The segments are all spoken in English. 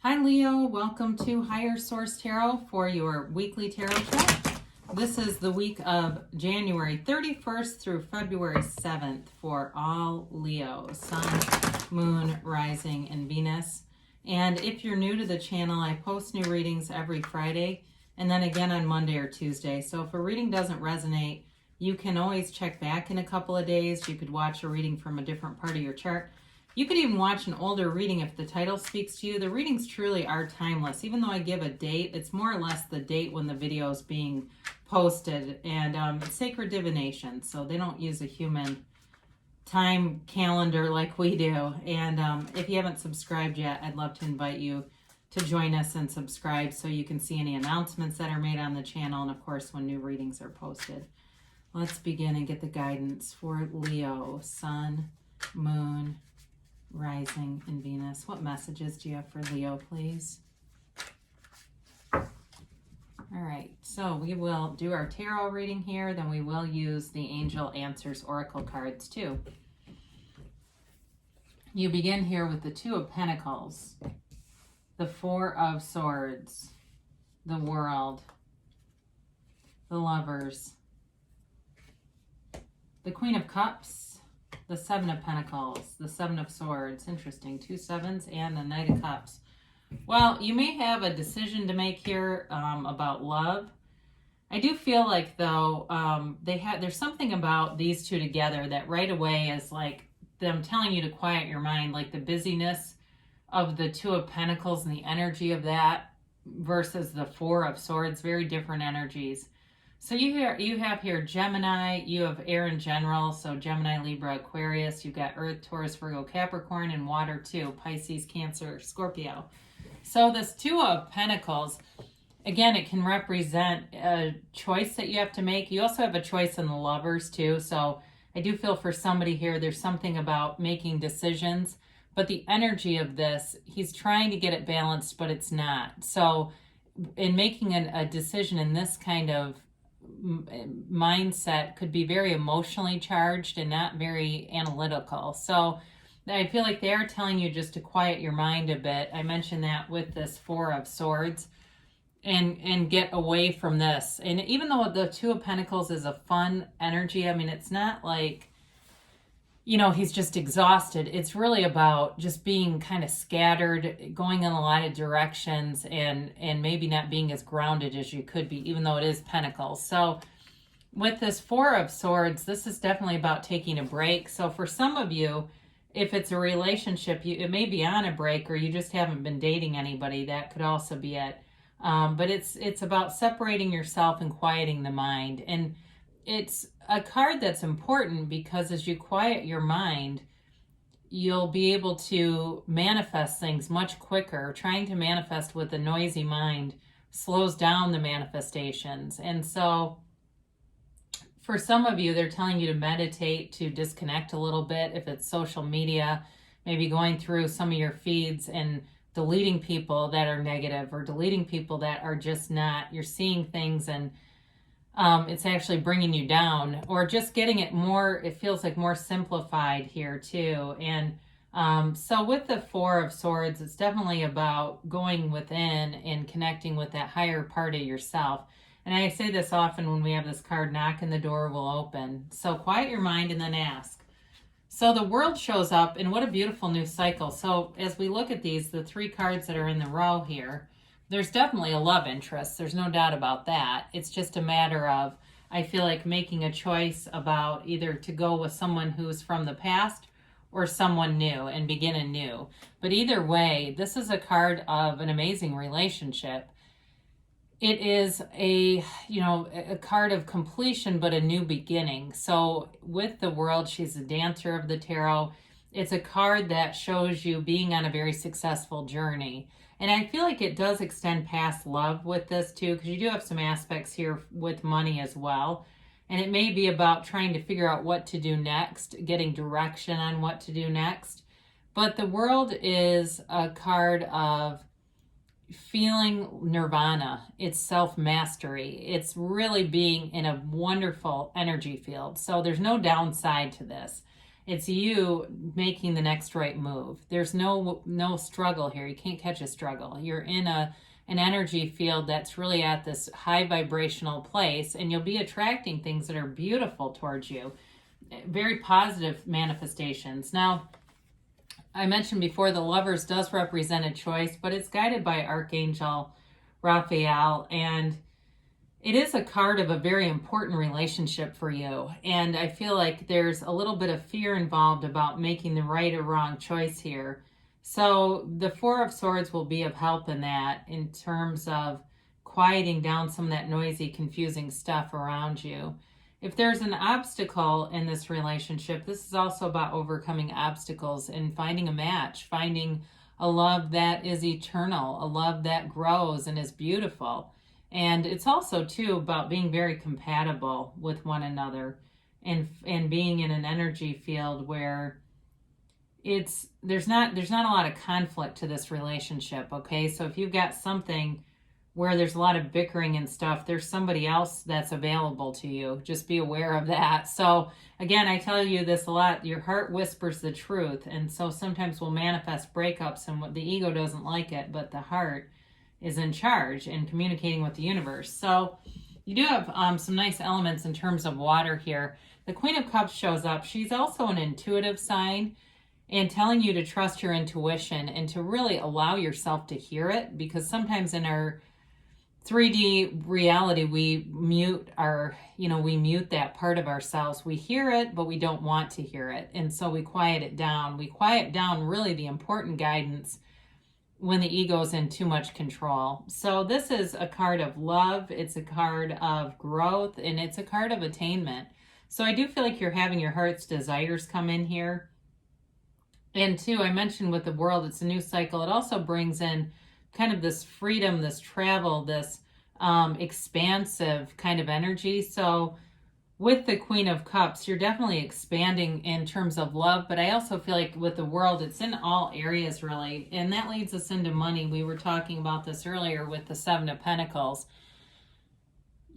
Hi Leo, welcome to Higher Source Tarot for your weekly tarot check. This is the week of January 31st through February 7th for all Leo, Sun, Moon, Rising, and Venus. And if you're new to the channel, I post new readings every Friday and then again on Monday or Tuesday. So if a reading doesn't resonate, you can always check back in a couple of days. You could watch a reading from a different part of your chart. You could even watch an older reading if the title speaks to you. The readings truly are timeless. Even though I give a date, it's more or less the date when the video is being posted. And it's sacred divination, so they don't use a human time calendar like we do. And if you haven't subscribed yet, I'd love to invite you to join us and subscribe so you can see any announcements that are made on the channel and, of course, when new readings are posted. Let's begin and get the guidance for Leo, Sun, Moon, Rising, and Venus. What messages do you have for Leo, please? All right, so we will do our tarot reading here, then we will use the Angel Answers Oracle cards too. You begin here with the Two of Pentacles, the Four of Swords, the World, the Lovers, the Queen of Cups, the Seven of Pentacles, the Seven of Swords. Interesting. 2 sevens and the Knight of Cups. Well, you may have a decision to make here about love. I do feel like, though, there's something about these two together that right away is like them telling you to quiet your mind, like the busyness of the Two of Pentacles and the energy of that versus the Four of Swords. Very different energies. So you have here Gemini, you have air in general, so Gemini, Libra, Aquarius, you've got Earth, Taurus, Virgo, Capricorn, and water too, Pisces, Cancer, Scorpio. So this Two of Pentacles, again, it can represent a choice that you have to make. You also have a choice in the Lovers too, so I do feel for somebody here, there's something about making decisions, but the energy of this, he's trying to get it balanced, but it's not. So in making a decision in this kind of mindset could be very emotionally charged and not very analytical. So I feel like they're telling you just to quiet your mind a bit. I mentioned that with this Four of Swords and get away from this. And even though the Two of Pentacles is a fun energy, I mean, it's not like, you know, he's just exhausted. It's really about just being kind of scattered, going in a lot of directions, and maybe not being as grounded as you could be, even though it is Pentacles. So with this Four of Swords, this is definitely about taking a break. So for some of you, if it's a relationship, it may be on a break, or you just haven't been dating anybody. That could also be it. But it's about separating yourself and quieting the mind. And it's a card that's important because as you quiet your mind, you'll be able to manifest things much quicker. Trying to manifest with a noisy mind slows down the manifestations. And so for some of you, they're telling you to meditate, to disconnect a little bit. If it's social media, maybe going through some of your feeds and deleting people that are negative, or deleting people that are just not, you're seeing things and it's actually bringing you down, or just getting it more, it feels like more simplified here too. And so with the Four of Swords, it's definitely about going within and connecting with that higher part of yourself. And I say this often when we have this card, knock and the door will open. So quiet your mind and then ask. So the World shows up, and what a beautiful new cycle. So as we look at these, the 3 cards that are in the row here, there's definitely a love interest. There's no doubt about that. It's just a matter of, I feel like, making a choice about either to go with someone who's from the past or someone new and begin anew. But either way, this is a card of an amazing relationship. It is a card of completion, but a new beginning. So with the World, she's a dancer of the tarot. It's a card that shows you being on a very successful journey. And I feel like it does extend past love with this too, because you do have some aspects here with money as well. And it may be about trying to figure out what to do next, getting direction on what to do next. But the World is a card of feeling nirvana. It's self-mastery. It's really being in a wonderful energy field. So there's no downside to this. It's you making the next right move. There's no struggle here. You can't catch a struggle. You're in an energy field that's really at this high vibrational place, and you'll be attracting things that are beautiful towards you. Very positive manifestations. Now, I mentioned before the Lovers does represent a choice, but it's guided by Archangel Raphael, and it is a card of a very important relationship for you. And I feel like there's a little bit of fear involved about making the right or wrong choice here. So the Four of Swords will be of help in that, in terms of quieting down some of that noisy, confusing stuff around you. If there's an obstacle in this relationship, this is also about overcoming obstacles and finding a match, finding a love that is eternal, a love that grows and is beautiful. And it's also, too, about being very compatible with one another, and being in an energy field where there's not a lot of conflict to this relationship, okay? So if you've got something where there's a lot of bickering and stuff, there's somebody else that's available to you. Just be aware of that. So again, I tell you this a lot, your heart whispers the truth. And so sometimes we'll manifest breakups and the ego doesn't like it, but the heart is in charge in communicating with the universe. So you do have some nice elements in terms of water here. The Queen of Cups shows up. She's also an intuitive sign, and telling you to trust your intuition and to really allow yourself to hear it, because sometimes in our 3D reality, we mute that part of ourselves. We hear it, but we don't want to hear it. And so we quiet it down. We quiet down really the important guidance when the ego's in too much control. So this is a card of love. It's a card of growth, and it's a card of attainment. So I do feel like you're having your heart's desires come in here. And too, I mentioned with the world, it's a new cycle. It also brings in kind of this freedom, this travel, this expansive kind of energy. So with the Queen of Cups, you're definitely expanding in terms of love, but I also feel like with the world, it's in all areas really. And that leads us into money. We were talking about this earlier with the Seven of Pentacles.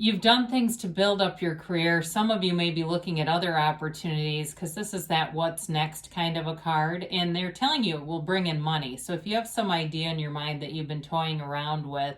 You've done things to build up your career. Some of you may be looking at other opportunities, because this is that what's next kind of a card. And they're telling you it will bring in money. So if you have some idea in your mind that you've been toying around with,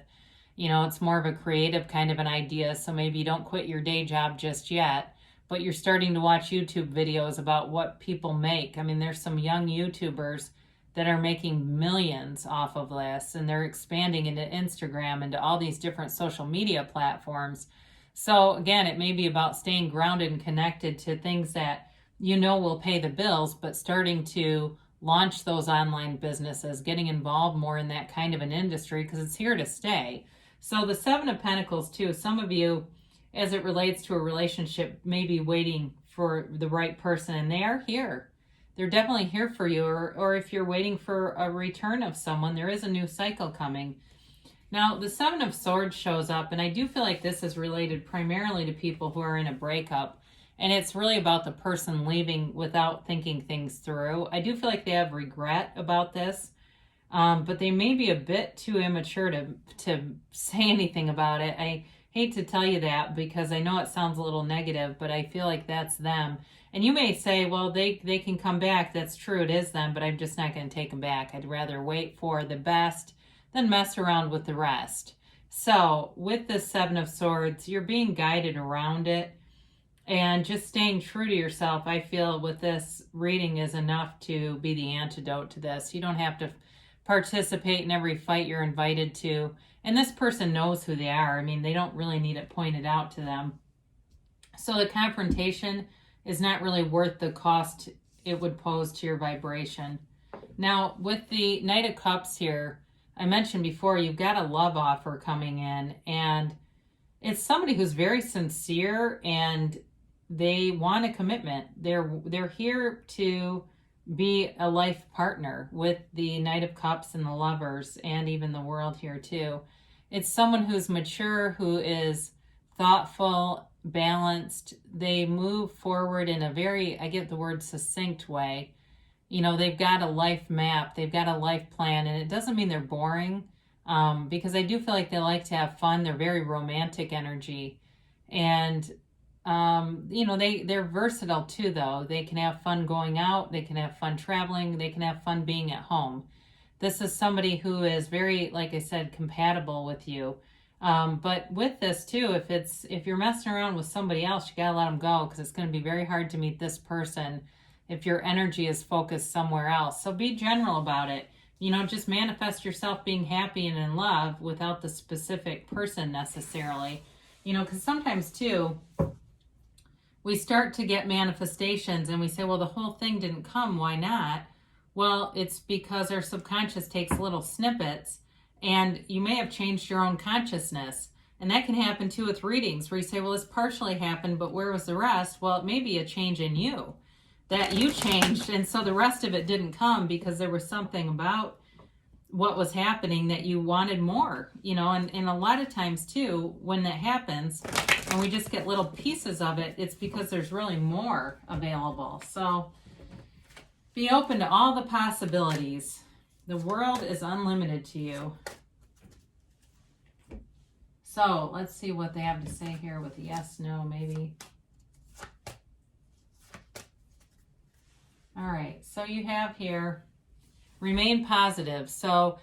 it's more of a creative kind of an idea. So maybe you don't quit your day job just yet, but you're starting to watch YouTube videos about what people make. I mean, there's some young YouTubers that are making millions off of this, and they're expanding into Instagram, into all these different social media platforms. So again, it may be about staying grounded and connected to things that will pay the bills, but starting to launch those online businesses, getting involved more in that kind of an industry, because it's here to stay. So the Seven of Pentacles too, some of you, as it relates to a relationship, may be waiting for the right person, and they are here. They're definitely here for you. Or if you're waiting for a return of someone, there is a new cycle coming. Now, the Seven of Swords shows up, and I do feel like this is related primarily to people who are in a breakup. And it's really about the person leaving without thinking things through. I do feel like they have regret about this, but they may be a bit too immature to say anything about it. I hate to tell you that, because I know it sounds a little negative, but I feel like that's them. And you may say, well, they can come back. That's true, it is them, but I'm just not going to take them back. I'd rather wait for the best than mess around with the rest. So with the Seven of Swords, you're being guided around it, and just staying true to yourself, I feel, with this reading is enough to be the antidote to this. You don't have to participate in every fight you're invited to. And this person knows who they are. I mean, they don't really need it pointed out to them. So the confrontation is not really worth the cost it would pose to your vibration. Now, with the Knight of Cups here, I mentioned before, you've got a love offer coming in, and it's somebody who's very sincere and they want a commitment. They're here to be a life partner with the Knight of Cups and the Lovers, and even the World here too. It's someone who's mature, who is thoughtful, balanced. They move forward in a very, I get the word succinct way. They've got a life map, they've got a life plan, and it doesn't mean they're boring, because I do feel like they like to have fun. They're very romantic energy, and You know, they're versatile too, though. They can have fun going out, they can have fun traveling, they can have fun being at home. This is somebody who is very, like I said, compatible with you. But with this too, if you're messing around with somebody else, you gotta let them go, because it's going to be very hard to meet this person if your energy is focused somewhere else. So be general about it. You know, just manifest yourself being happy and in love without the specific person necessarily. You know, because sometimes too, we start to get manifestations and we say, well, the whole thing didn't come. Why not? Well, it's because our subconscious takes little snippets, and you may have changed your own consciousness. And that can happen too with readings, where you say, well, this partially happened, but where was the rest? Well, it may be a change in you that you changed. And so the rest of it didn't come because there was something about what was happening that you wanted more, you know. And a lot of times too, when that happens and we just get little pieces of it, it's because there's really more available. So be open to all the possibilities. The world is unlimited to you. So let's see what they have to say here with yes, no, maybe. All right, so you have here, remain positive. So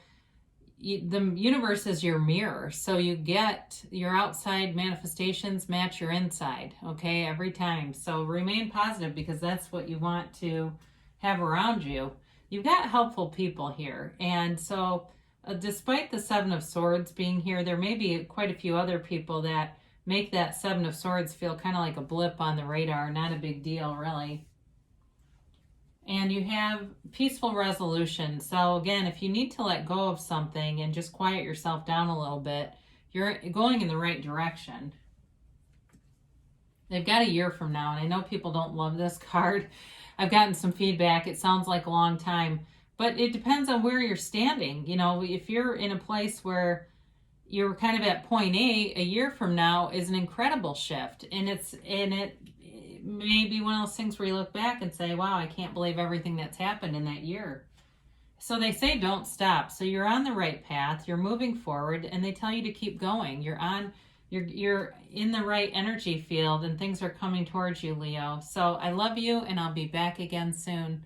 the universe is your mirror. So you get your outside manifestations match your inside, okay, every time. So remain positive, because that's what you want to have around you. You've got helpful people here. And so despite the Seven of Swords being here, there may be quite a few other people that make that Seven of Swords feel kind of like a blip on the radar, not a big deal, really. And you have peaceful resolution. So again, if you need to let go of something and just quiet yourself down a little bit, you're going in the right direction. They've got a year from now, and I know people don't love this card. I've gotten some feedback. It sounds like a long time, but it depends on where you're standing. You know, if you're in a place where you're kind of at point A year from now is an incredible shift. And it may be one of those things where you look back and say, wow, I can't believe everything that's happened in that year. So they say don't stop. So you're on the right path, you're moving forward, and they tell you to keep going. You're in the right energy field, and things are coming towards you, Leo. So I love you, and I'll be back again soon.